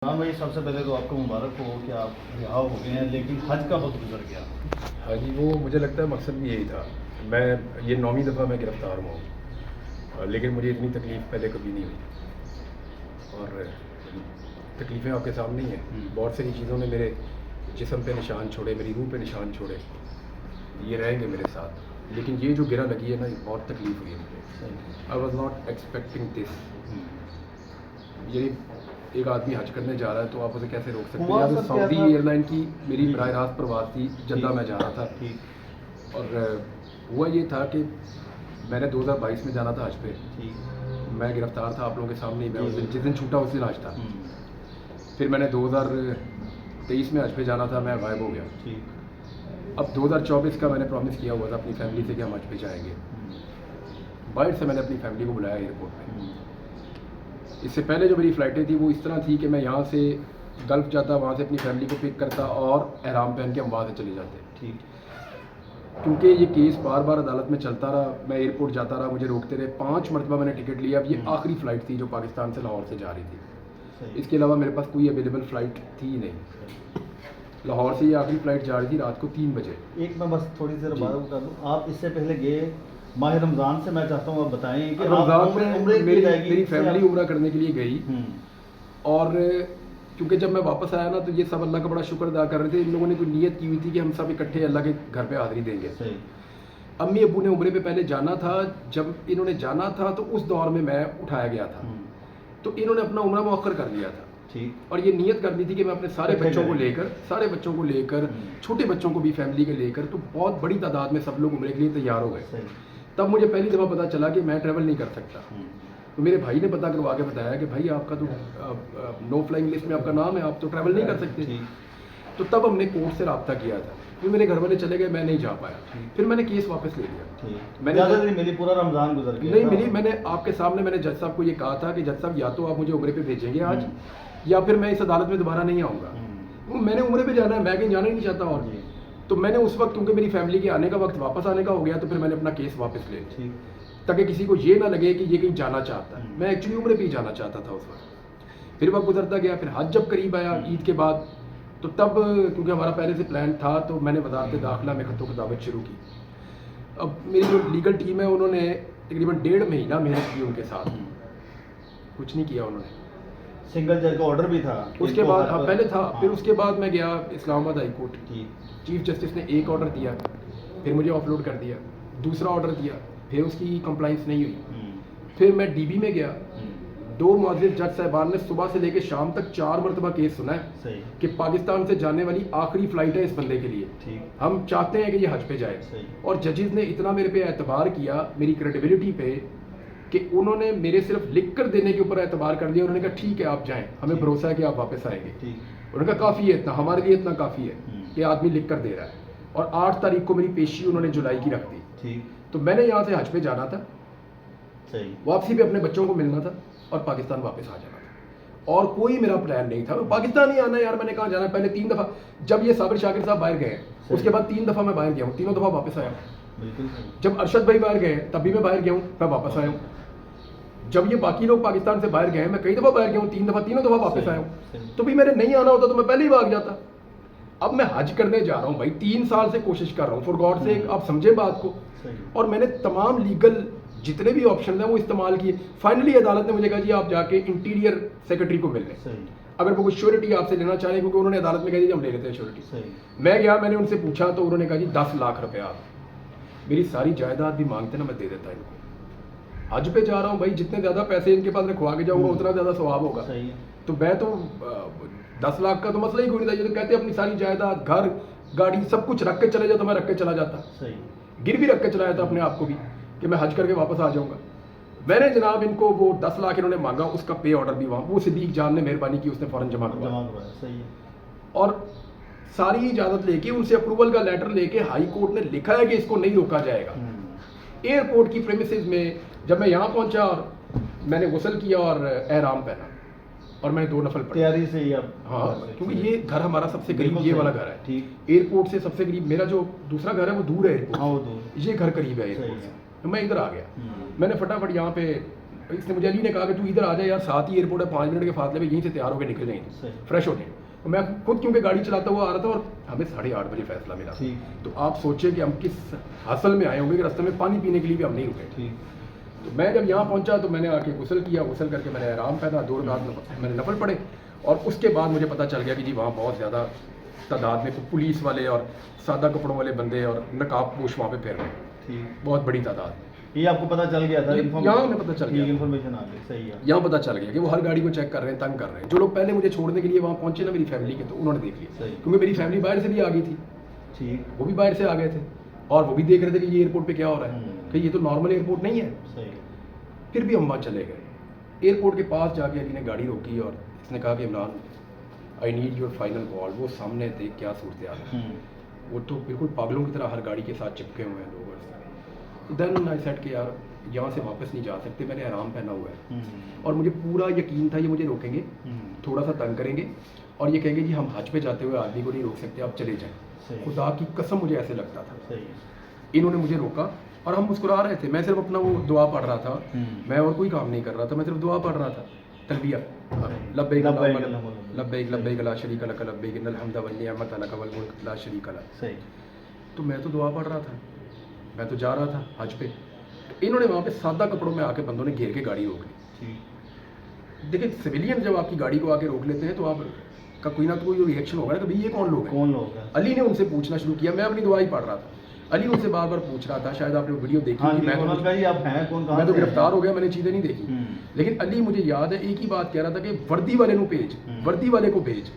ہاں بھائی، سب سے پہلے تو آپ کو مبارک ہو کہ آپ رہا ہو گئے ہیں، لیکن حج کا وقت گزر گیا. ہاں جی، وہ مجھے لگتا ہے مقصد بھی یہی تھا. میں یہ 9ویں دفعہ میں گرفتار ہوا ہوں، لیکن مجھے اتنی تکلیف پہلے کبھی نہیں ہوئی. اور تکلیفیں آپ کے سامنے ہی ہیں. بہت ساری چیزوں نے میرے جسم پہ نشان چھوڑے، میری روح پہ نشان چھوڑے، یہ رہیں گے میرے ساتھ. لیکن یہ جو گرہ لگی ہے نا، یہ بہت تکلیف ہوئی ہے مجھے. I was not expecting this. یہ ایک آدمی حج کرنے جا رہا ہے تو آپ اسے کیسے روک سکتے ہیں؟ یا سعودی ایئر لائن کی میری براہ راست پرواز تھی، جدہ میں جا رہا تھا. اور ہوا یہ تھا کہ میں نے 2022 میں جانا تھا حج پہ. میں گرفتار تھا آپ لوگوں کے سامنے ہی. میں جس دن چھوٹا اس دن حج تھا. پھر میں نے 2023 میں حج پہ جانا تھا، میں غائب ہو گیا. اب 2024 کا میں نے پرومس کیا ہوا تھا اپنی فیملی سے کہ ہم حج پہ جائیں گے. باہر سے میں نے اپنی فیملی کو بلایا ایئرپورٹ پہ. اس سے پہلے جو میری فلائٹیں تھیں وہ اس طرح تھی کہ میں یہاں سے گلف جاتا، وہاں سے اپنی فیملی کو پک کرتا اور احرام پہن کے ہم وہاں سے چلے جاتے. کیونکہ یہ کیس بار بار عدالت میں چلتا رہا، میں ایئرپورٹ جاتا رہا، مجھے روکتے رہے. 5 مرتبہ میں نے ٹکٹ لیا. اب یہ آخری فلائٹ تھی جو پاکستان سے لاہور سے جا رہی تھی. اس کے علاوہ میرے پاس کوئی اویلیبل فلائٹ تھی ہی نہیں. لاہور سے یہ آخری فلائٹ جا رہی تھی رات کو 3 بجے. ایک میں بس تھوڑی سی بات بتا دوں، آپ اس سے پہلے گئے ماہ رمضان سے، میں چاہتا ہوں آپ بتائیں کہ رمضان میں میری فیملی عمرہ کرنے کے لیے گئی. اور کیونکہ جب میں واپس آیا نا تو یہ سب اللہ کا بڑا شکر ادا کر رہے تھے. ان لوگوں نے کوئی نیت کی ہوئی تھی کہ ہم سب اکٹھے اللہ کے گھر پہ حاضری دیں گے. امی ابو نے عمرے پہ پہلے جانا تھا. جب انہوں نے جانا تھا تو اس دور میں میں اٹھایا گیا تھا، تو انہوں نے اپنا عمرہ مؤخر کر لیا تھا. اور یہ نیت کرنی تھی کہ میں اپنے سارے بچوں کو لے کر چھوٹے بچوں کو بھی فیملی کے لے کر، تو بہت بڑی تعداد میں سب لوگ عمرے کے لیے تیار ہو گئے. تب مجھے پہلی دفعہ پتا چلا کہ میں ٹریول نہیں کر سکتا. تو میرے بھائی نے پتہ کروا کے بتایا کہ بھائی آپ کا تو نو فلائنگ لسٹ میں آپ کا نام ہے، آپ تو ٹریول نہیں کر سکتے. تو تب ہم نے کورٹ سے رابطہ کیا تھا. پھر میرے گھر والے چلے گئے، میں نہیں جا پایا. پھر میں نے کیس واپس لے لیا. میں نے ملی، پورا رمضان گزر گیا. نہیں ملی. میں نے آپ کے سامنے میں نے جج صاحب کو یہ کہا تھا کہ جج صاحب یا تو آپ مجھے عمرے پہ بھیجیں گے آج، یا پھر میں اس عدالت میں دوبارہ نہیں آؤں گا. میں نے عمرے پہ جانا ہے، میں کہیں جانا ہی نہیں چاہتا. اور تو میں نے اس وقت کیونکہ میری فیملی کے آنے کا وقت واپس آنے کا ہو گیا، تو پھر میں نے اپنا کیس واپس لے لیا تاکہ کسی کو یہ نہ لگے کہ یہ کہیں جانا چاہتا ہے. میں ایکچولی عمرے پہ ہی جانا چاہتا تھا اس وقت. پھر وقت گزرتا گیا. پھر حج جب قریب آیا عید کے بعد، تو تب کیونکہ ہمارا پہلے سے پلان تھا تو میں نے وزارت داخلہ میں خطوں کتابت شروع کی. اب میری جو لیگل ٹیم ہے انہوں نے تقریباً 1.5 مہینہ محنت کی ان کے ساتھ. کچھ نہیں کیا انہوں نے. سنگل جج کا آرڈر بھی تھا اس کے بعد، پہلے تھا. پھر اس کے بعد میں گیا اسلام آباد ہائی کورٹ. چیف جسٹس نے ایک آرڈر دیا، پھر مجھے آف لوڈ کر دیا. دوسرا آرڈر دیا، پھر اس کی کمپلائنس نہیں ہوئی. پھر میں ڈی بی میں گیا. 2 معزز جج صاحبان نے صبح سے لے کے شام تک 4 مرتبہ کیس سنا ہے کہ پاکستان سے جانے والی آخری فلائٹ ہے اس بندے کے لیے، ہم چاہتے ہیں کہ یہ حج پہ جائے. اور ججز نے اتنا میرے پہ اعتبار کیا، میری کریڈیبلٹی پہ، کہ انہوں نے میرے صرف لکھ کر دینے کے اوپر اعتبار کر لیا. انہوں نے کہا ٹھیک ہے آپ جائیں، ہمیں بھروسہ ہے کہ آپ واپس آئیں گے. انہوں نے کہا کافی ہے اتنا، ہمارے لیے اتنا کافی ہے کہ آدمی لکھ کر دے رہا ہے. اور 8 تاریخ کو میری پیشی انہوں نے جولائی کی رکھ دی. تو میں نے یہاں سے حج پہ جانا تھا، واپسی پہ اپنے بچوں کو ملنا تھا اور پاکستان واپس آ جانا تھا. اور کوئی میرا پلان نہیں تھا. پاکستان ہی آنا ہے یار. میں نے کہاں جانا ہے. پہلے 3 دفعہ جب یہ صابر شاکر صاحب باہر گئے، اس کے بعد 3 دفعہ میں باہر گیا ہوں، تینوں دفعہ واپس آیا ہوں. جب ارشد بھائی باہر گئے تب بھی میں باہر گیا ہوں، میں واپس آیا ہوں. جب یہ باقی لوگ پاکستان سے باہر گئے، میں کئی دفعہ باہر گیا ہوں، 3 دفعہ، تینوں دفعہ واپس آیا ہوں. تو بھی میرے نہیں آنا ہوتا تو میں پہلے ہی بھاگ جاتا. اب میں حج کرنے جا رہا ہوں بھائی، 3 سال سے کوشش کر رہا ہوں. فار گاڈ سے آپ سمجھیں بات کو. اور میں نے تمام لیگل جتنے بھی آپشن ہیں وہ استعمال کیے. فائنلی عدالت نے مجھے کہا جی آپ جا کے انٹیریئر سیکرٹری کو مل لیں اگر وہ کوئی شیورٹی آپ سے لینا چاہیں، کیونکہ انہوں نے عدالت میں کہا جی ہم لے لیتے ہیں شیورٹی. میں گیا، میں نے ان سے پوچھا تو انہوں نے کہا جی 10 لاکھ روپیہ آپ میری ساری جائیداد بھی مانگتے نا میں دے دیتا ان کو. حج پہ جا رہا ہوں بھائی، جتنے زیادہ پیسے ان کے پاس رکھوا کے جاؤں گا اتنا زیادہ ثواب ہوگا. تو میں تو 10 لاکھ کا تو مسئلہ ہی کوئی نہیں تھا. کہتے اپنی ساری جائیداد، گھر، گاڑی، سب کچھ رکھ کے چلے جاتا. میں رکھ کے چلا جاتا، گروی رکھ کے چلا جاتا اپنے آپ کو بھی کہ میں حج کر کے واپس آ جاؤں گا. میں نے جناب ان کو وہ 10 لاکھ انہوں نے مانگا، اس کا پے آرڈر بھی وہاں وہ صدیق جان نے مہربانی کی، اس نے فوراً جمع کروایا. اور ساری اجازت لے کے ان سے اپروول کا لیٹر لے کے ہائی کورٹ نے لکھا ہے کہ اس کو نہیں روکا جائے گا. ایئرپورٹ کی پریمیسز میں جب میں یہاں پہنچا اور میں نے غسل کیا اور احرام پہنا اور میں 2 نفل پڑھا تیاری سے. ہاں، کیونکہ یہ گھر ہمارا سب سے قریب یہ والا گھر ہے. ایئرپورٹ سے سب سے قریب میرا جو دوسرا گھر ہے وہ دور ہے ایئرپورٹ. یہ گھر قریب ہے ایئرپورٹ سے. میں ادھر آ گیا. میں نے فٹافٹ یہاں پہ اس نے مجھے علی نے کہا کہ تو ادھر آ جائے یار، ساتھ ہی ایئرپورٹ ہے، 5 منٹ کے فاصلے پہ، یہیں سے تیار ہو کے نکل جائیں گے، صحیح۔ فریش ہو جائیں۔ تو میں خود کیونکہ گاڑی چلاتا ہوا آ رہا تھا اور ہمیں 8:30 بجے فیصلہ ملا، ٹھیک۔ تو آپ سوچیں کہ ہم کس حاصل میں آئے ہوں گے کہ راستے میں پانی پینے کے لیے بھی ہم نہیں رکے۔ ٹھیک۔ تو میں جب یہاں پہنچا تو میں نے آ کے غسل کیا، غسل کر کے میں نے احرام پہنا، 2 رکعت میں نے نفل پڑھے، اور اس کے بعد مجھے پتہ چل گیا کہ جی وہاں بہت زیادہ تعداد میں پولیس والے اور سادہ کپڑوں والے بندے اور نقاب پوش وہاں پہ پھیر رہے ہیں، ٹھیک۔ بہت بڑی تعداد۔ یہ آپ کو پتہ چل گیا تھا؟ یہاں ہمیں پتہ چل گیا، انفارمیشن آ گئی، صحیح ہے۔ یہاں پتہ چل گیا کہ وہ ہر گاڑی کو چیک کر رہے ہیں، تنگ کر رہے ہیں۔ جو لوگ پہلے مجھے چھوڑنے کے لیے وہاں پہنچے نا میری فیملی کے، تو انہوں نے دیکھ لیا، صحیح۔ کیونکہ میری فیملی باہر سے بھی آ گئی تھی، ٹھیک۔ وہ بھی باہر سے آ گئے تھے، اور وہ بھی دیکھ رہے تھے کہ یہ ایئرپورٹ پہ کیا ہو رہا ہے، کہ یہ تو نارمل ایئرپورٹ نہیں ہے۔ صحیح۔ پھر بھی ہم وہاں چلے گئے، ایئرپورٹ کے پاس جا کے علی نے گاڑی روکی اور اس نے کہا کہ Imran I need your final call. وہ سامنے تھے، کیا صورتحال ہے، وہ تو بالکل پاگلوں کی طرح ہر گاڑی کے ساتھ چپکے ہوئے ہیں لوگ۔ دین آئی سیٹ کہ یار یہاں سے واپس نہیں جا سکتے، میں نے احرام پہنا ہوا ہے، اور مجھے پورا یقین تھا یہ مجھے روکیں گے، تھوڑا سا تنگ کریں گے اور یہ کہیں گے جی ہم حج پہ جاتے ہوئے آدمی کو نہیں روک سکتے، آپ چلے جائیں۔ صحیح۔ خدا کی قسم مجھے ایسے لگتا تھا۔ صحیح۔ انہوں نے مجھے روکا اور ہم مسکرا رہے تھے، میں صرف اپنا وہ دعا پڑھ رہا تھا، میں اور کوئی کام نہیں کر رہا تھا، میں صرف دعا پڑھ رہا تھا، تلبیہ، لبیک لبیک لبیک لا شریک لک لبیک ان الحمد والنعمت لک والملک لا شریک لک۔ صحیح۔ تو میں تو دعا پڑھ رہا تھا، میں تو جا رہا تھا حج پہ، تو انہوں نے وہاں پہ سادہ کپڑوں میں آ کے بندوں نے گھیر کے گاڑی روک لی۔ ٹھیک۔ دیکھیں سویلین جب آپ کی گاڑی کو آ کے روک لیتے ہیں تو آپ کا کوئی نہ کوئی ریئیکشن ہوگا نا کہ بھائی یہ کون لوگ ہیں۔ کون لوگ ہیں؟ علی نے ان سے پوچھنا شروع کیا، میں اپنی دعا ہی پڑھ رہا تھا، علی ان سے بار بار پوچھ رہا تھا، شاید آپ نے ویڈیو دیکھی ہاں ہوگی، جی، میں انہوں نے کہا جی آپ ہیں کون، کہاں میں تو سے ہیں؟ گرفتار ہو گیا، میں نے چیزیں نہیں دیکھی، لیکن علی مجھے یاد ہے ایک ہی بات کہہ رہا تھا کہ وردی والے کو بھیج، وردی والے کو بھیج،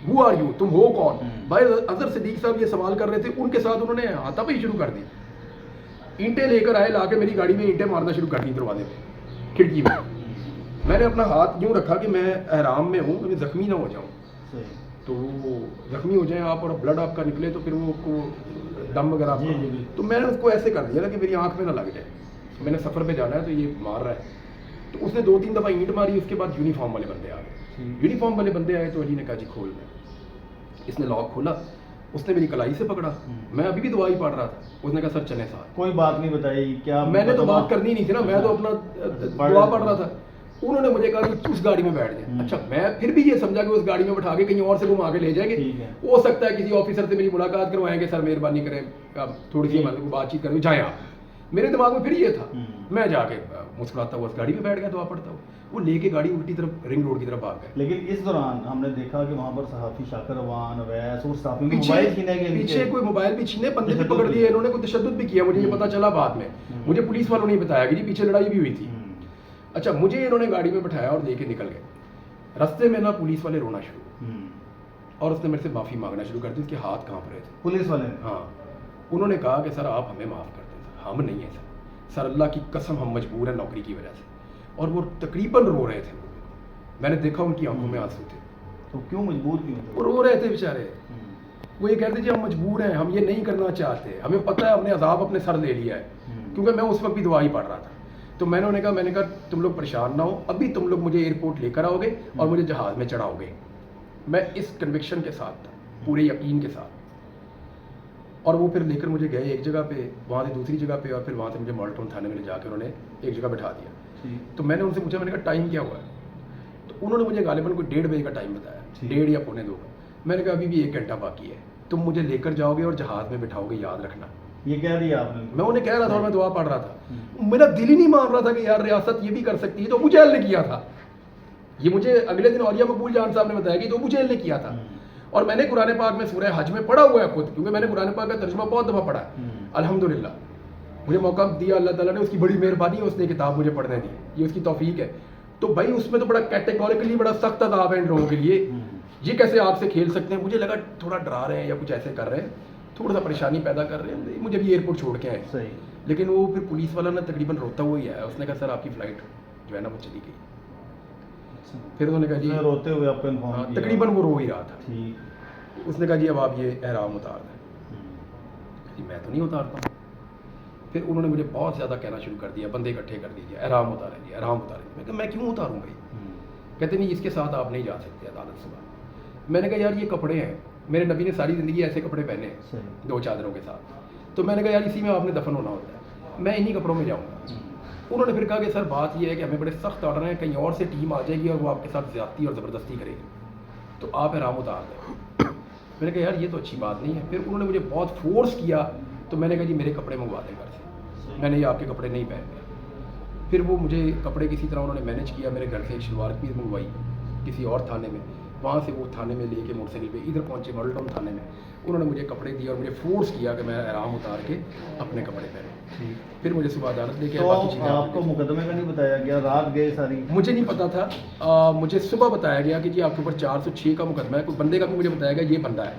ہو آر یو، تم ہو کون؟ بھائی اظہر صدیق صاحب یہ سوال کر رہے تھے، ان کے ساتھ انہوں نے ہاتھا پائی شروع کر دی، اینٹیں لے کر آئے، لا کے میری گاڑی میں اینٹیں مارنا شروع کر دی دروازے پہ، کھڑکی میں۔ میں نے اپنا ہاتھ یوں رکھا کہ میں احرام میں ہوں، میں زخمی نہ ہو جاؤں، صحیح۔ تو وہ زخمی ہو جائیں آپ اور بلڈ آپ کا نکلے تو پھر وہ کو دم وغیرہ آپ کا، تو میں نے اس کو ایسے کر دیا نا کہ میری آنکھ میں نہ لگ جائے، میں نے سفر پہ جانا ہے تو یہ مار رہا ہے۔ تو اس نے 2-3 دفعہ اینٹ ماری، اس کے بعد یونیفارم والے بندے آ گئے، یونیفارم والے بندے آئے تو علی نے کہا جی کھول دیں، اس نے لاک کھولا، اس نے میری کلائی سے پکڑا، میں ابھی بھی دعا ہی پڑھ رہا تھا، اس نے کہا سر چلیں ساتھ۔ کوئی بات نہیں بتائی کیا؟ میں نے تو بات کرنی نہیں تھی نا، میں تو اپنا دعا پڑھ رہا تھا۔ انہوں نے مجھے کہا کہ اس گاڑی میں بیٹھ جائیں، اچھا میں پھر بھی یہ سمجھا کہ اس گاڑی میں بٹھا کے کہیں اور سے گھما کے لے جائیں گے، ہو سکتا ہے کسی آفیسر سے میری ملاقات کروائیں گے، سر مہربانی کریں تھوڑی سی ہمارے کو بات چیت کریں، جائیں آپ۔ میرے دماغ میں پھر یہ تھا، میں جا کے مسکراتا ہوا اس گاڑی میں بیٹھ گیا، دعا پڑھتا ہوا، وہ لے کے گاڑی الٹی طرف رنگ روڈ کی طرف بھاگ گئے۔ لیکن اس دوران ہم نے دیکھا کہ وہاں پر صحافی شاکر روان، اویس اور صحافی موبائل چھینے گئے، پیچھے کوئی موبائل بھی چھینے، بندے بھی پکڑ لیے، انہوں نے کوئی تشدد بھی کیا، مجھے یہ پتا چلا بعد میں، مجھے پولیس والوں نے بتایا کہ جی پیچھے لڑائی بھی ہوئی تھی۔ اچھا مجھے انہوں نے گاڑی میں بٹھایا اور لے کے نکل گئے، رستے میں نا پولیس والے رونا شروع، اور اس نے میرے سے معافی مانگنا شروع کر دی، اس کے ہاتھ کانپ رہے تھے پولیس والے؟ ہاں، انہوں نے کہا کہ سر آپ ہمیں معاف کر دیں، ہم نہیں ہیں سر اللہ کی قسم ہم مجبور ہیں نوکری کی وجہ سے، اور وہ تقریباً رو رہے تھے، میں نے دیکھا ان کی آنکھوں میں آنسو تھے۔ تو کیوں مجبور کیوں تھے؟ وہ رو رہے تھے بیچارے، وہ یہ کہتے جی ہم مجبور ہیں، ہم یہ نہیں کرنا چاہتے، ہمیں پتہ ہے ہم نے عذاب اپنے سر لے لیا ہے، کیونکہ میں اس وقت بھی دعا ہی پڑھ رہا تھا۔ تو میں نے کہا تم لوگ پریشان نہ ہو، ابھی تم لوگ مجھے ایئرپورٹ لے کر آؤ گے اور مجھے جہاز میں چڑھاؤ گے۔ میں اس کنوکشن کے ساتھ تھا، پورے یقین کے ساتھ، اور وہ پھر لے کر مجھے گئے ایک جگہ پہ، وہاں سے دوسری جگہ پہ، اور پھر وہاں سے مجھے ماڈل ٹاؤن تھانے میں لے جا کے انہوں نے ایک جگہ بٹھا دیا۔ تو میں نے ان سے پوچھا، میں نے کہا ٹائم کیا ہوا ہے؟ تو انہوں نے مجھے غالباً کوئی 1:30 بجے کا ٹائم بتایا، 1:30 یا 1:45 کا۔ میں نے کہا ابھی بھی 1 گھنٹہ باقی ہے، تم مجھے لے کر جاؤ گے اور جہاز میں بٹھاؤ گے، یاد رکھنا۔ یہ کہہ دیا آپ نے؟ میں انہیں کہہ رہا تھا اور میں دعا پڑھ رہا تھا، میرا دل ہی نہیں مان رہا تھا کہ یار ریاست یہ بھی کر سکتی ہے، تو ابو جہل نے کیا تھا یہ، مجھے اگلے دن اولیاء مقبول جان صاحب نے بتایا کہ تو ابو جہل نے کیا تھا، اور میں نے قرآن پاک میں سورہ حج میں پڑھا ہوا ہے خود، کیونکہ میں نے قرآن پاک کا ترجمہ بہت دفعہ پڑھا ہے الحمدللہ، مجھے موقع دیا اللہ تعالیٰ نے، اس کی بڑی مہربانی ہے، اس نے کتاب مجھے پڑھنے دی، یہ اس کی توفیق ہے۔ تو بھائی اس میں تو بڑا کیٹیگوریکلی بڑا سخت عذاب ہے ان لوگوں کے لیے، یہ کیسے آگ سے کھیل سکتے ہیں؟ مجھے لگا تھوڑا ڈرا رہے ہیں یا کچھ ایسے کر رہے ہیں، تھوڑا سا پریشانی پیدا کر رہے ہیں، مجھے بھی ایئرپورٹ چھوڑ کے آئے۔ صحیح۔ لیکن وہ پھر پولیس والا نا تقریباً روتا ہوا ہی آیا، اس نے کہا سر آپ کی فلائٹ جو ہے نا وہ چلی گئی۔ پھر انہوں نے کہا جی روتے ہوئے آپ کو انفارم کیا؟ تقریباً وہ رو ہی رہا تھا۔ ٹھیک۔ اس نے کہا جی اب آپ یہ احرام اتار دیں۔ جی میں تو نہیں اتارتا ہوں۔ پھر انہوں نے مجھے بہت زیادہ کہنا شروع کر دیا، بندے اکٹھے کر دیجیے، احرام اتاریں جی، احرام اتاریں۔ میں کہا میں کیوں اتاروں بھائی؟ کہتے نہیں اس کے ساتھ آپ نہیں جا سکتے عدالت سے باہر۔ میں نے کہا یار یہ کپڑے ہیں، میرے نبی نے ساری زندگی ایسے کپڑے پہنے ہیں 2 چادروں کے ساتھ، تو میں نے کہا یار اسی میں آپ نے دفن ہونا ہوتا ہے، میں انہی کپڑوں میں جاؤں گا۔ انہوں نے پھر کہا کہ سر بات یہ ہے کہ ہمیں بڑے سخت آرڈر ہیں, کہیں اور سے ٹیم آ جائے گی اور وہ آپ کے ساتھ زیادتی اور زبردستی کرے گی, تو آپ احرام اتار دیں. میں نے کہا یار یہ تو اچھی بات نہیں ہے. پھر انہوں نے مجھے بہت فورس کیا, تو میں نے کہا جی میرے کپڑے منگوا دیں گھر سے, میں نے یہ آپ کے کپڑے نہیں پہننے. پھر وہ مجھے کپڑے کسی طرح انہوں نے مینیج کیا, میرے گھر سے ایک شلوار قمیض منگوائی کسی اور تھانے میں, وہاں سے وہ تھانے میں لے کے موٹر سائیکل پہ ادھر پہنچے ماڈل ٹاؤن تھانے میں. انہوں نے مجھے کپڑے دیے اور مجھے فورس کیا کہ میں احرام اتار کے اپنے کپڑے پہنوں. پھر مجھے صبح عدالت لے کے باقی چیزیں. تو آپ کو مقدمے کا نہیں بتایا گیا, رات گئے ساری؟ مجھے نہیں پتا تھا, مجھے صبح بتایا گیا کہ جی آپ کے اوپر 406 کا مقدمہ ہے. کوئی بندے کا بھی مجھے بتایا گیا یہ بندہ ہے.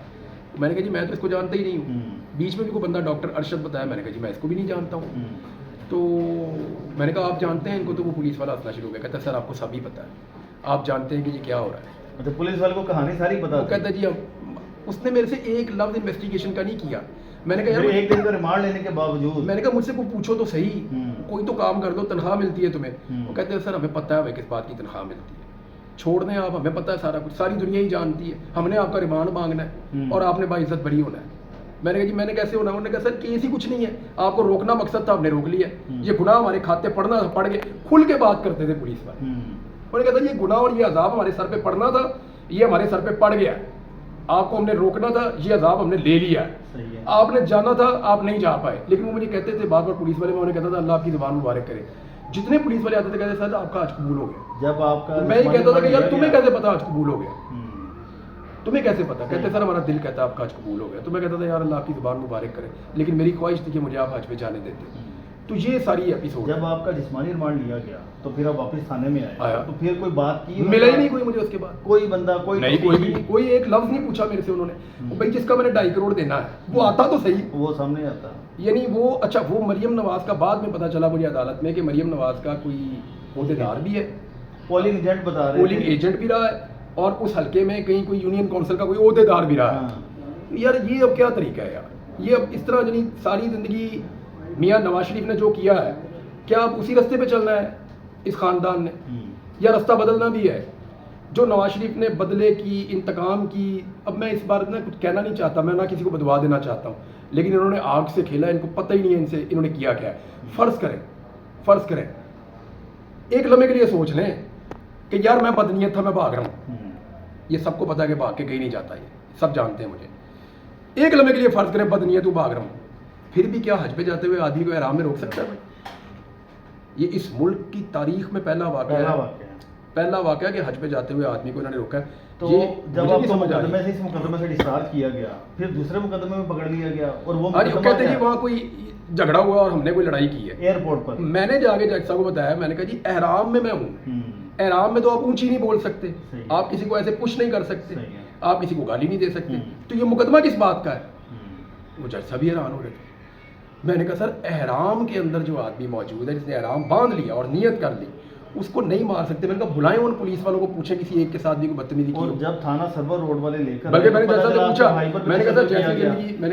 میں نے کہا جی میں تو اس کو جانتا ہی نہیں ہوں. بیچ میں بھی کوئی بندہ ڈاکٹر ارشد بتایا, میں نے کہا جی میں اس کو بھی نہیں جانتا ہوں. تو میں نے کہا آپ جانتے ہیں ان کو؟ تو وہ پولیس والا ہنسنا شروع ہو گیا, کہتا ہے سر آپ کو سب ہی پتہ ہے, آپ جانتے ہیں کہ یہ کیا ہو رہا ہے. اچھا, پولیس والے کو کہانی ساری پتا؟ وہ کہتا ہے جی اب اس نے میرے سے ایک لفظ انویسٹیگیشن کا نہیں کیا. میں نے کہا یار ایک دن کا ریمانڈ لینے کے باوجود میں نے کہا مجھ سے کوئی پوچھو تو صحیح, کوئی تو کام کر دو, تنخواہ ملتی ہے تمہیں؟ وہ کہتے ہیں سر ہمیں پتہ ہے ہمیں کس بات کی تنخواہ ملتی ہے, چھوڑ دیں آپ, ہمیں پتہ ہے سارا کچھ, ساری دنیا ہی جانتی ہے, ہم نے آپ کا ریمانڈ مانگنا ہے اور آپ نے باعزت بری ہونا ہے. میں نے کہا جی میں نے کیسے ہونا؟ انہوں نے کہا سر کیس ہی کچھ نہیں ہے, آپ کو روکنا مقصد تھا, ہم نے روک لیا. یہ گناہ ہمارے کھاتے پڑھنا تھا, پڑھ کے کھل کے بات کرتے تھے پولیس والے. انہوں نے کہا تھا یہ گناہ اور یہ عذاب ہمارے سر پہ پڑنا تھا, یہ ہمارے سر پہ پڑ گیا, آپ کو ہم نے روکنا تھا, یہ عذاب ہم نے لے لیا, آپ نے جانا تھا آپ نہیں جا پائے. لیکن وہ مجھے کہتے تھے بار بار پولیس والے, میں انہیں کہتا تھا اللہ آپ کی زبان مبارک کرے. جتنے پولیس والے آتے تھے کہتے سر آپ کا آج قبول ہو گیا. جب آپ کا میں یہ کہتا تھا کہ یار تمہیں کیسے پتا آج قبول ہو گیا, تمہیں کیسے پتا؟ کہتے سر ہمارا دل کہتا ہے آپ کا آج قبول ہو گیا. تو میں کہتا تھا یار اللہ آپ کی زبان مبارک کرے, لیکن میری خواہش تھی کہ مجھے آپ حج پہ جانے دیتے. تو یہ ساری ایپیسوڈ. جب آپ کا جسمانی ریمانڈ لیا گیا تو پھر آپ واپس تھانے میں آیا, تو پھر کوئی بات کی؟ ملا ہی نہیں کوئی مجھے اس کے بعد, کوئی بندہ کوئی نہیں, کوئی ایک لفظ نہیں پوچھا میرے سے انہوں نے. بھائی جس کا میں نے 2.5 کروڑ دینا ہے وہ آتا تو صحیح, وہ سامنے آتا. یعنی وہ اچھا وہ مریم نواز کا بعد میں پتا چلا مجھے عدالت میں کہ مریم نواز کا کوئی عہدیدار بھی ہے, پولنگ ایجنٹ بتا رہے, پولنگ ایجنٹ بھی رہا ہے, اور اس حلقے میں کہیں کوئی یونین کونسل کا کوئی عہدیدار بھی رہا ہے. یار یہ اب کیا طریقہ ہے یار, یہ اب اس طرح یعنی ساری زندگی میاں نواز شریف نے جو کیا ہے کیا اب اسی رستے پہ چلنا ہے اس خاندان نے, یا رستہ بدلنا بھی ہے؟ جو نواز شریف نے بدلے کی, انتقام کی, اب میں اس بارے میں کچھ کہنا نہیں چاہتا, میں نہ کسی کو بدوا دینا چاہتا ہوں, لیکن انہوں نے آگ سے کھیلا, ان کو پتہ ہی نہیں ہے ان سے انہوں نے کیا کیا ہے. فرض کریں ایک لمحے کے لیے سوچ لیں کہ یار میں بدنیت تھا, میں بھاگ رہا ہوں, یہ سب کو پتا ہے کہ بھاگ کے کہیں نہیں جاتا, یہ سب جانتے ہیں مجھے. ایک لمحے کے لیے فرض کریں بدنیت ہوں, بھاگ رہا ہوں, پھر بھی کیا حج پہ جاتے ہوئے آدمی کو احرام میں روک سکتا ہے؟ یہ اس ملک کی تاریخ میں پہلا واقعہ کہ حج پہ جاتے ہوئے آدمی کو انہوں نے روکا ہے. تو جب آپ کو مقدمے سے اس مقدمے سے ڈسچارج کیا گیا, پھر دوسرے مقدمے میں پکڑ لیا گیا, اور وہ کہتے ہیں وہاں کوئی جھگڑا ہوا اور ہم نے کوئی لڑائی کی ہے ایئرپورٹ پر. میں نے جا کے جج صاحب کو بتایا, میں نے کہا جی احرام میں ہوں, احرام میں تو آپ اونچی نہیں بول سکتے, آپ کسی کو ایسے پش نہیں کر سکتے, آپ کسی کو گالی نہیں دے سکتے, تو یہ مقدمہ کس بات کا ہے؟ وہ جج صاحب حیران ہو رہے تھے. میں نے کہا سر احرام کے اندر جو آدمی موجود ہے جس نے احرام باندھ لیا اور نیت کر لی, اس کو نہیں مار سکتے. میں نے کہا بلائیں ان پولیس والوں کو, پوچھیں کسی ایک کے ساتھ بھی کوئی بدتمیزی کی. اور جب تھانہ سرور روڈ والے لے کر, بلکہ میں نے جیسا سے پوچھا, میں نے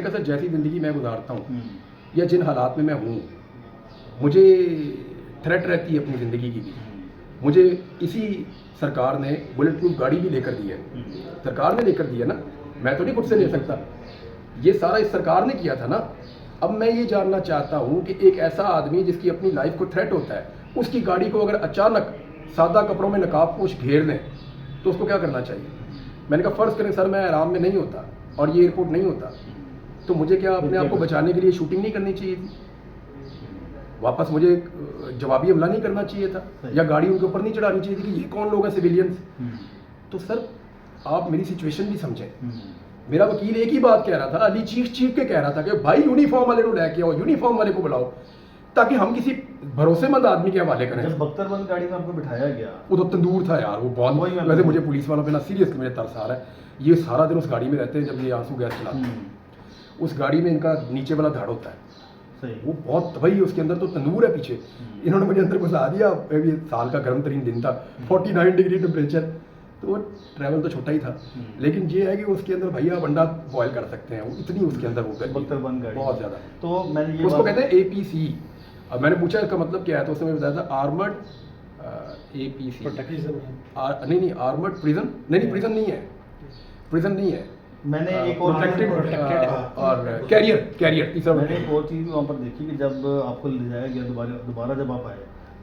کہا سر جیسی زندگی میں گزارتا ہوں یا جن حالات میں ہوں, مجھے تھریٹ رہتی ہے اپنی زندگی کی بھی. مجھے اسی سرکار نے بلٹ پروف گاڑی بھی لے کر دی ہے, سرکار نے لے کر دی ہے نا, میں تو نہیں خود سے لے سکتا, یہ سارا اس سرکار نے کیا تھا نا. اب میں یہ جاننا چاہتا ہوں کہ ایک ایسا آدمی جس کی اپنی لائف کو تھریٹ ہوتا ہے, اس کی گاڑی کو اگر اچانک سادہ کپڑوں میں نقاب پوش گھیر دیں تو اس کو کیا کرنا چاہیے؟ میں نے کہا فرض کریں سر میں احرام میں نہیں ہوتا اور یہ ایئرپورٹ نہیں ہوتا, تو مجھے کیا اپنے آپ کو بچانے کے لیے شوٹنگ نہیں کرنی چاہیے تھی, واپس مجھے جوابی حملہ نہیں کرنا چاہیے تھا, یا گاڑی ان کے اوپر نہیں چڑھانی چاہیے تھی کہ یہ کون لوگ ہیں سویلینس. تو سر آپ میری سچویشن بھی سمجھیں. میرا وکیل ایک ہی بات کہہ رہا تھا, علی چیخ کے کہہ رہا تھا کہ بھائی یونیفارم والے کو لے کے آؤ, یونیفارم والے کو بلاؤ, تاکہ ہم کسی بھروسے مند آدمی کے حوالے کریں. جب بختر بند گاڑی میں آپ کو بٹھایا گیا, وہ تو تندور تھا یار, وہ بہت, ویسے مجھے پولیس والوں پہ نا سیریس مجھے ترس آ رہا ہے, یہ سارا دن اس گاڑی میں رہتے ہیں جب یہ آنسو گیس چلاتے ہیں, اس گاڑی میں ان کا نیچے والا دھڑ ہوتا ہے, وہ بہت تباہی ہے, اس کے اندر تو تندور ہے پیچھے, انہوں نے مجھے اندر گھسا دیا. سال کا گرم ترین دن تھا, 49 ڈگری ٹمپریچر, تو وہ ٹریول تو چھوٹا ہی تھا, لیکن یہ ہے کہ اس کے اندر بھیا آپ انڈا بوائل کر سکتے ہیں, اتنی اس کے اندر وہ بختر بند گاڑی بہت زیادہ. تو میں نے اس کو کہتے ہیں APC. اب میں نے پوچھا اس کا مطلب کیا ہے, تو اس نے مجھے بتایا تھا آرمڈ APC, نہیں آرمڈ پریزن, نہیں پریزن نہیں ہے, پریزن نہیں ہے. میں نے ایک اور کیریئر تیسرا. میں نے ایک اور چیز بھی وہاں پر دیکھی کہ جب آپ کو لے جایا گیا دوبارہ جب آپ آئے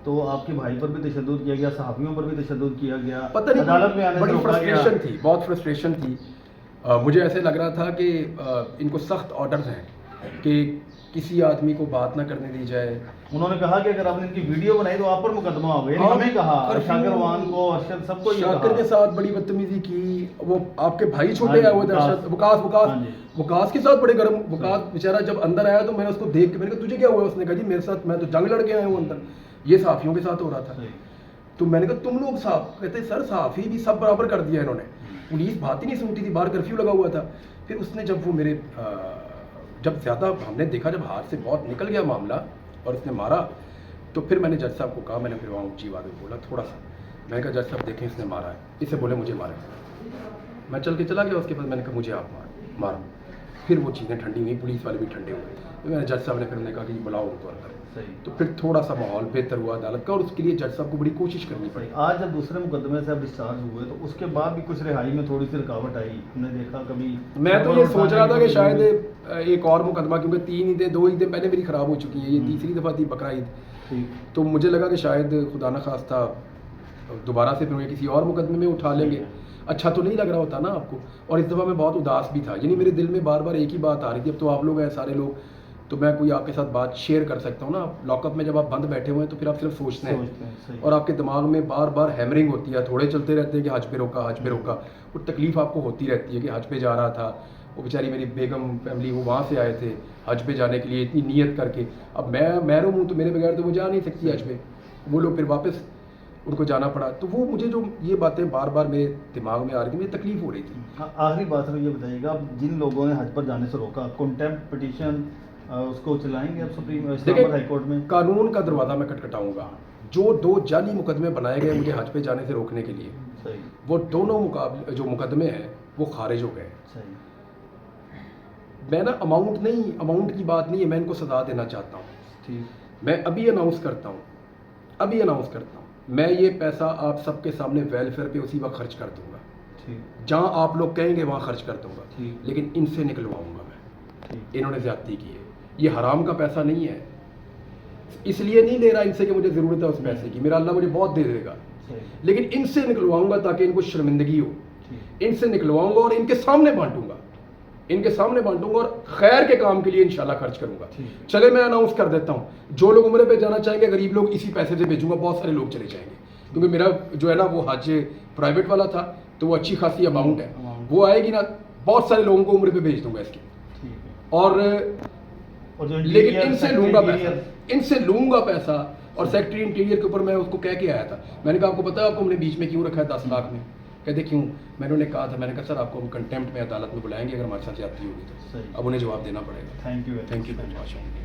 تو آپ کے بھائی پر بھی تشدد کیا گیا, صحافیوں پر بھی تشدد کیا گیا, پتہ نہیں عدالت میں آنے سے بڑی روکا گیا. فرسٹریشن تھی, بہت فرسٹریشن تھی. مجھے ایسے لگ رہا تھا کہ ان کو سخت آرڈرز ہیں کہ کسی آدمی کو بات نہ کرنے دی جائے. انہوں نے کہا کہ اگر آپ نے ان کی ویڈیو بنائی تو آپ پر مقدمہ ہوگا, یعنی ہمیں کہا, شاکر وان کو, ارشد, سب کو یہ شاکر کے کہا. ساتھ بڑی بدتمیزی کی. وہ آپ کے بھائی چھوٹے ہیں, وہ ارشد, وکاس کے ساتھ بڑے گرم. وکاس بیچارہ جب اندر آیا تو میں نے اس کو دیکھ کے, میں نے کہا تجھے کیا ہوا ہے؟ اس نے کہا جی میرے ساتھ, میں تو جنگ لڑ کے آیا ہوں اندر. یہ صحافیوں کے ساتھ ہو رہا تھا. تو میں نے کہا تم لوگ صاحب, کہتے سر صحافی بھی سب برابر کر دیا انہوں نے, پولیس بات ہی نہیں سنتی تھی, باہر کرفیو لگا ہوا تھا. پھر اس نے جب وہ میرے جب زیادہ ہم نے دیکھا, جب ہاتھ سے بہت نکل گیا معاملہ اور اس نے مارا, تو پھر میں نے جج صاحب کو کہا, میں نے پھر وہاں اونچی آواز میں بولا تھوڑا سا, میں نے کہا جج صاحب دیکھیں اس نے مارا ہے, اسے بولے مجھے مارے. میں چل کے چلا گیا. اس کے بعد میں نے کہا مجھے آپ مارو. پھر وہ چیزیں ٹھنڈی ہوئی, پولیس والے بھی ٹھنڈے ہوئے. پھر میں نے جج صاحب نے پھر کہا کہ بلاؤ ان کو اندر. تو پھر تھوڑا سا ماحول بہتر ہوا عدالت کا, اور اس کے لیے جج صاحب کو بڑی کوشش کرنی پڑی. آج جب دوسرے مقدمے سے آپ ڈسچارج ہوئے تو اس کے بعد بھی کچھ رہائی میں تھوڑی سی رکاوٹ آئی, ہم نے دیکھا کبھی. میں تو یہ سوچ رہا تھا کہ شاید ایک اور مقدمہ, کیونکہ 3 عیدیں 2 عیدیں پہلے میری خراب ہو چکی ہیں, یہ تیسری دفعہ تھی بقرہ عید. تو مجھے لگا کہ شاید خدا نخواستہ دوبارہ سے پھر کسی اور مقدمے میں اٹھا لیں گے. اچھا تو نہیں لگ رہا ہوتا نا آپ کو. اور اس دفعہ میں بہت اداس بھی تھا, یعنی میرے دل میں بار بار ایک ہی بات آ رہی تھی, اب تو آپ لوگ ہیں سارے لوگ, تو میں کوئی آپ کے ساتھ بات شیئر کر سکتا ہوں نا. لاک اپ میں جب آپ بند بیٹھے ہوئے ہیں تو پھر آپ صرف سوچتے ہیں, اور آپ کے دماغ میں بار بار ہیمرنگ ہوتی ہے, تھوڑے چلتے رہتے ہیں کہ حج پہ روکا, حج پہ روکا. وہ تکلیف آپ کو ہوتی رہتی ہے کہ حج پہ جا رہا تھا, وہ بیچاری میری بیگم فیملی وہ وہاں سے آئے تھے حج پہ جانے کے لیے اتنی نیت کر کے. اب میں محروم ہوں تو میرے بغیر تو وہ جا نہیں سکتی حج پہ, وہ لوگ پھر واپس ان کو جانا پڑا. تو وہ مجھے جو یہ باتیں بار بار میرے دماغ میں آ رہی تھی, مجھے تکلیف ہو رہی تھی. آخری بات صرف یہ بتائیے گا, جن لوگوں نے حج پر جانے سے روکا, کنٹیمپٹ پٹیشن اس کو چلائیں گے اب اسلام آباد ہائی کورٹ میں؟ قانون کا دروازہ میں کٹکھٹاؤں گا. جو 2 جعلی مقدمے بنائے گئے مجھے حج پہ جانے سے روکنے کے لیے, وہ دونوں جو مقدمے ہیں وہ خارج ہو گئے. میں نا اماؤنٹ کی بات نہیں ہے, میں ان کو سزا دینا چاہتا ہوں. میں ابھی اناؤنس کرتا ہوں, میں یہ پیسہ آپ سب کے سامنے ویلفیئر پہ اسی وقت خرچ کر دوں گا, جہاں آپ لوگ کہیں گے وہاں خرچ کر دوں گا. لیکن ان سے نکلواؤں گا میں, انہوں نے زیادتی کی ہے, یہ حرام کا پیسہ نہیں ہے. اس لیے نہیں لے رہا ان سے کہ مجھے ضرورت ہے اس پیسے کی, میرا اللہ مجھے بہت دے دے گا, لیکن ان سے نکلواؤں گا تاکہ ان کو شرمندگی ہو. ان سے نکلواؤں گا اور ان کے سامنے بانٹوں گا, اور خیر کے کام کے لیے انشاءاللہ خرچ کروں گا. چلے میں اناؤنس کر دیتا ہوں, جو لوگ عمرے پہ جانا چاہیں گے غریب لوگ اسی پیسے سے بھیجوں گا, بہت سارے لوگ چلے جائیں گے, کیونکہ میرا جو ہے نا وہ حج پرائیویٹ والا تھا, تو وہ اچھی خاصی اماؤنٹ ہے, وہ آئے گی نا, بہت سارے لوگوں کو عمرے پہ بھیج دوں گا اس کی. اور لیکن ان سے لوں گا پیسہ. اور سیکٹری انٹیریئر کے اوپر میں اس کو کہہ کے آیا تھا, میں نے کہا آپ کو پتا ہے آپ کو ہم نے بیچ میں کیوں رکھا ہے 10 لاکھ میں؟ کہتے کیوں؟ میں نے کہا تھا, میں نے کہا سر آپ کو ہم کنٹیمپٹ میں عدالت میں بلائیں گے اگر ہمارے ساتھ زیادتی ہوگی تو. اب انہیں جواب دینا پڑے گا. Thank you. بہت شکریہ.